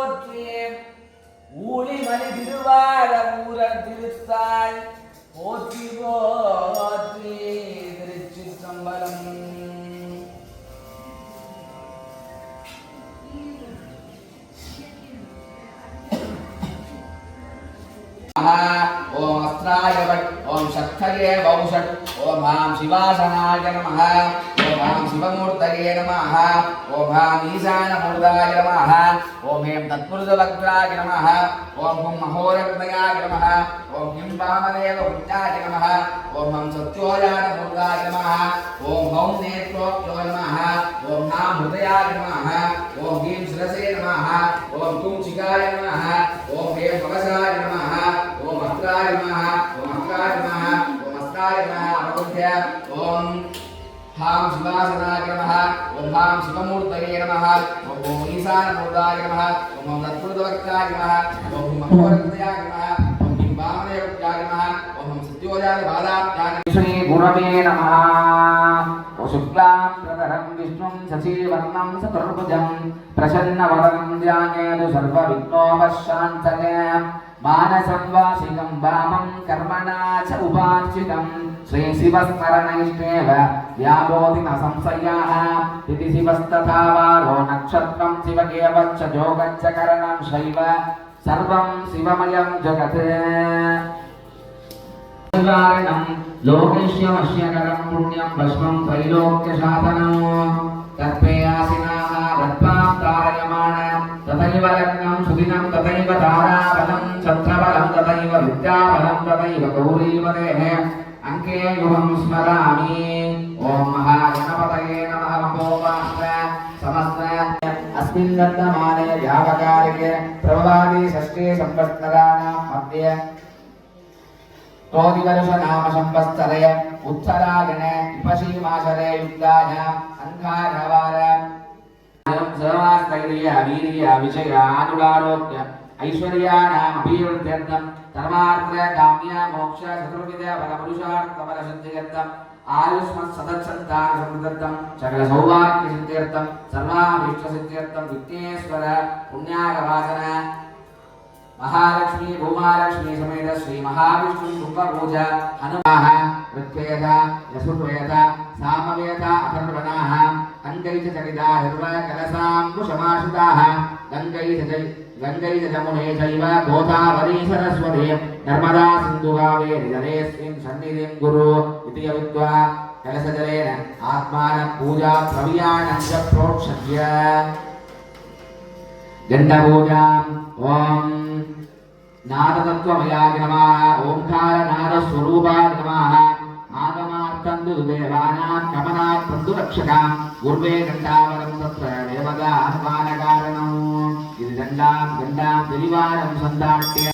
போற்றி ஊழிமணி திருவாழ ஊரன் திருத்தாள் போற்றி போற்றி திருச்சிற்றம்பலம். ओम अस्त्राय वट ओम शक्तये बहुषट ओम हां शिवासनाय नमः ओम हां शिवमूर्तये नमः ओम हां ईशानमूर्ताय नमः ओम हें तत्पुरुषवक्त्राय नमः ओम हुं महोरग्नयाय नमः ओम हिं वामदेवपुत्राय नमः ओम हं सत्योजातमूर्ताय नमः ओम हौं नेत्रोऽभ्यो नमः ओम नां हृदयाय नमः ओम ह्रीं शिरसे नमः ओम तुं चिकाय नमः ओम हें भवसाय नमः ओम अस्त्राय नमः ओम अस्त्राय नमः ओम अस्त्राय नमः अवबुद्ध्य ओम हां शिवासनाय नमः ओम हां शिवमूर्तये नमः ओम ईशानमूर्ताय नमः ओम तत्पुरुषवक्त्राय नमः ओम महोरग्नयाय नमः ओम हिं वामदेवपुत्राय नमः ओम सत्योजातबालाभ्याय श्री गुरवे नमः ओ शुक्लांबरधरं विष्णुं शशिवर्णं चतुर्भुजं प्रसन्नवदनं ध्यायेत् सर्वविघ्नोपशान्तये मानसं वासिकं वामं कर्मणा च उपार्जितं श्री शिवस्मरणैष्टेव व्यामोति न संशयः इति शिवस्तथा वारो नक्षत्रं शिवकेवच्च जोगच्च करणं शैव सर्वं शिवमयं जगत् कारणं लोकेश्यमश्यकरं पुण्यं भस्मं त्रैलोक्यशासनं तत्पेयासिनाः रत्नां तारयमाणं तथैव लग्नं सुदिनं तथैव ताराबलं छत्रबलं तथैव विद्याबलं तथैव गौरीवदेः अंके युगं स्मरामि ओम महागणपतये नमः ओम समस्त अस्मिन् वर्तमाने यावकालिके प्रभवादि षष्ठी संवत्सराणां मध्ये तोदिवर्ष नाम संवत्सरे उत्तरायणे विपशीमासरे युक्तायाम् अंगारवार सर्वास्तैर्य वीर्य विजय अनुरारोग्य ऐश्वर्याणाम् अभिवृद्ध्यर्थं धर्मार्थ काम्य मोक्ष चतुर्विध फलपुरुषार्थ फलसिद्ध्यर्थं आयुष्मत् सदसन्तान समृद्धर्थं सकल सौभाग्य सिद्ध्यर्थं सर्वाभीष्ट सिद्ध्यर्थं विघ्नेश्वर पुण्यागवासन महालक्ष्मी भूमालक्ष्मी समेत श्री महाविष्णु शुभपूजा हनुमाः ऋग्वेद यजुर्वेद सामवेद अथर्वणाः अंगैः चरिता हिरण्यकलशाङ्कुशमाश्रिताः गंगैः जमुने चैव गोदावरी सरस्वती नर्मदा सिन्धु कावेरी जलेऽस्मिन् सन्निधिं कुरु इति विद्वा कलशजलेन आत्मानं पूजा द्रव्याणां च प्रोक्षज्य गण्डपूजाम् ओम नादतत्त्वमयाय नमः ओंकार नादस्वरूपाय नमः आगमार्थन्तु देवानां कमनार्थन्तु रक्षकां गुर्वे गण्डावरं तत्र देवता आह्वानकारणम् इति गण्डां परिवारं सन्दाट्य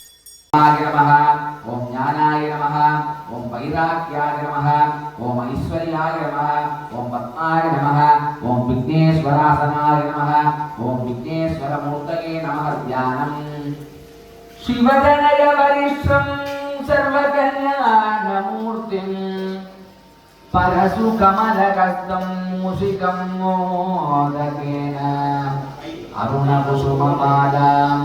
नमः ओम ज्ञानाय नमः ओम वैराग्याय नमः ओम ऐश्वर्याय नमः ओम पद्माय नमः ओम विघ्नेश्वरासनाय नमः ओम विघ्नेश्वरमूर्तये नमः ध्यानम् शिवतनय वरिष्ठं सर्वकल्याणमूर्तिं परशुकमलकस्तं मूषिकं मोदकेन अरुणकुसुममालां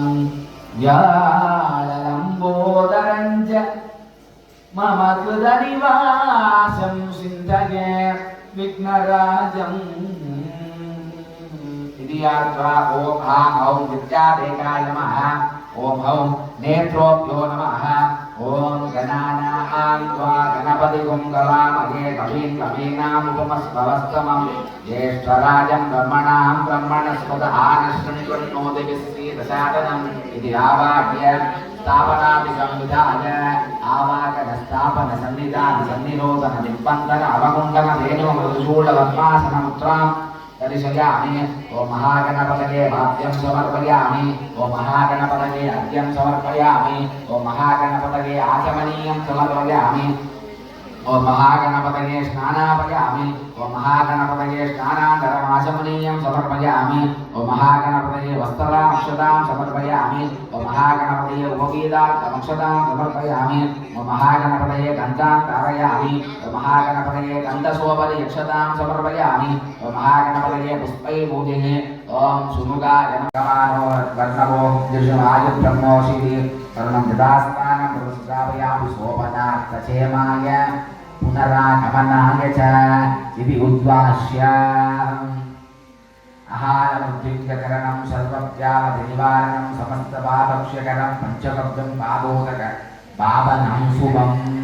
व्यालम्बोदरं च मम कृतनिवासं सिन्धये विघ्नराजम् इति यात्रा ओम हां औं विद्यादेकाय नमः ओम हौं नेत्रोभ्यो नमः ओम गणानां त्वा गणपतिगुं गवामहे कवीं कवीनामुपमस्भवस्तमं ज्येष्ठराजं ब्रह्मणां ब्रह्मणस्पद आनश्रृण्वन्नोदिविश्रीदशादनम् इति आवाह्य स्थापनादिकं विधाय आवाहनस्थापनसन्निधानसन्निरोधन निबन्धन अवकुण्डन धेनुमृदुशूलपद्मासनमुद्रां दर्शयामि ओम महागणपतये वाद्यं समर्पयामि ओम महागणपतये अर्घ्यं समर्पयामि ओम महागणपतये आचमनीयं समर्पयामि ओम महागणपतये स्नानापयामि ओम महागणपतये स्नानानन्तरमाचमनीयं समर्पयामि ओम महागणपतये वस्त्राक्षतां समर्पयामि ओम महागणपतये उपवीताक्षतां समर्पयामि ओम महागणपतये गन्धां धारयामि ओम महागणपतये गन्धसोपरि यक्षतां समर्पयामि ओम महागणपतये पुष्पैः पूजये ओम सुमुगाय नमो वर्णवो दिशमाय ब्रह्मोषिति वर्णं यदास्तानं प्रस्थापयामि सोपनार्थक्षेमाय पुनरागमनाय च इति उद्वास्य आहारमृत्युञ्जकरणं सर्वव्याधिनिवारणं समस्तपापक्षकरं पञ्चकव्यं पादोदक पावनं शुभम्